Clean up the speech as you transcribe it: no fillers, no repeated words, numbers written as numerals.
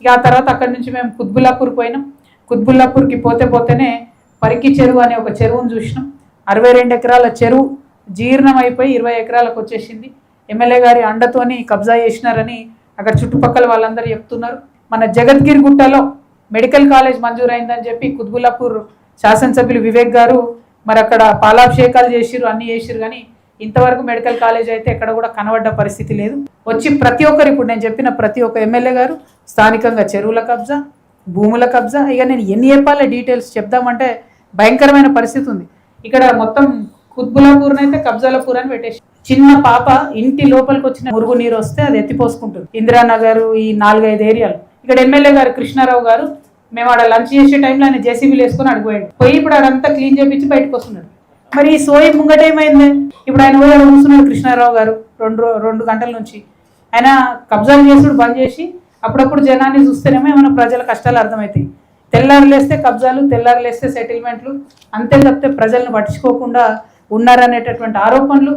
ఇక ఆ తర్వాత అక్కడి నుంచి మేము కుత్బుల్లాపూర్ పోయినాం. కుత్బుల్లాపూర్కి పోతేనే పరికి చెరువు అనే ఒక చెరువును చూసినాం. 62 ఎకరాల చెరువు జీర్ణం అయిపోయి 20 ఎకరాలకు వచ్చేసింది. ఎమ్మెల్యే గారి అండతోని కబ్జా చేసినారని అక్కడ చుట్టుపక్కల వాళ్ళందరూ చెప్తున్నారు. మన జగద్గిరి గుట్టలో మెడికల్ కాలేజ్ మంజూరైందని చెప్పి కుత్బుల్లాపూర్ శాసనసభ్యులు వివేక్ గారు మరి అక్కడ పాలాభిషేకాలు చేసిరు, అన్ని చేసిరు, కానీ ఇంతవరకు మెడికల్ కాలేజ్ అయితే ఎక్కడ కూడా కనబడ్డ పరిస్థితి లేదు. వచ్చి ప్రతి ఒక్కరు ఇప్పుడు నేను చెప్పిన ప్రతి ఒక్క ఎమ్మెల్యే గారు స్థానికంగా చెరువుల కబ్జా, భూముల కబ్జా, ఇక నేను ఎన్ని చెప్పాలి డీటెయిల్స్ చెప్దామంటే భయంకరమైన పరిస్థితి ఉంది. ఇక్కడ మొత్తం కుత్బుల్లాపూర్నైతే కబ్జాలపూర్ అని పెట్టేసి చిన్న పాప ఇంటి లోపలికి వచ్చిన మురుగు నీరు వస్తే అది ఎత్తిపోసుకుంటుంది. ఇందిరానగర్ ఈ 4-5 ఏరియాలు. ఇక్కడ ఎమ్మెల్యే గారు కృష్ణారావు గారు మేము ఆడ లంచ్ చేసే టైంలో ఆయన జేసీబీలు వేసుకొని అడిగిపోయాడు. పోయి ఇప్పుడు ఆడంతా క్లీన్ చేయించి బయటకు వస్తున్నాడు. మరి ఈ సోయి ముంగట ఏమైంది? ఇప్పుడు ఆయన ఊళ్ళో కూర్చున్నాడు కృష్ణారావు గారు 2 గంటల నుంచి. ఆయన కబ్జాలు చేసుడు బంద్ చేసి అప్పుడప్పుడు జనాన్ని చూస్తేనేమో ఏమైనా ప్రజల కష్టాలు అర్థమవుతాయి. తెల్లారులేస్తే కబ్జాలు, తెల్లారులేస్తే సెటిల్మెంట్లు, అంతే తప్పితే ప్రజలను పట్టించుకోకుండా ఉన్నారనేటటువంటి ఆరోపణలు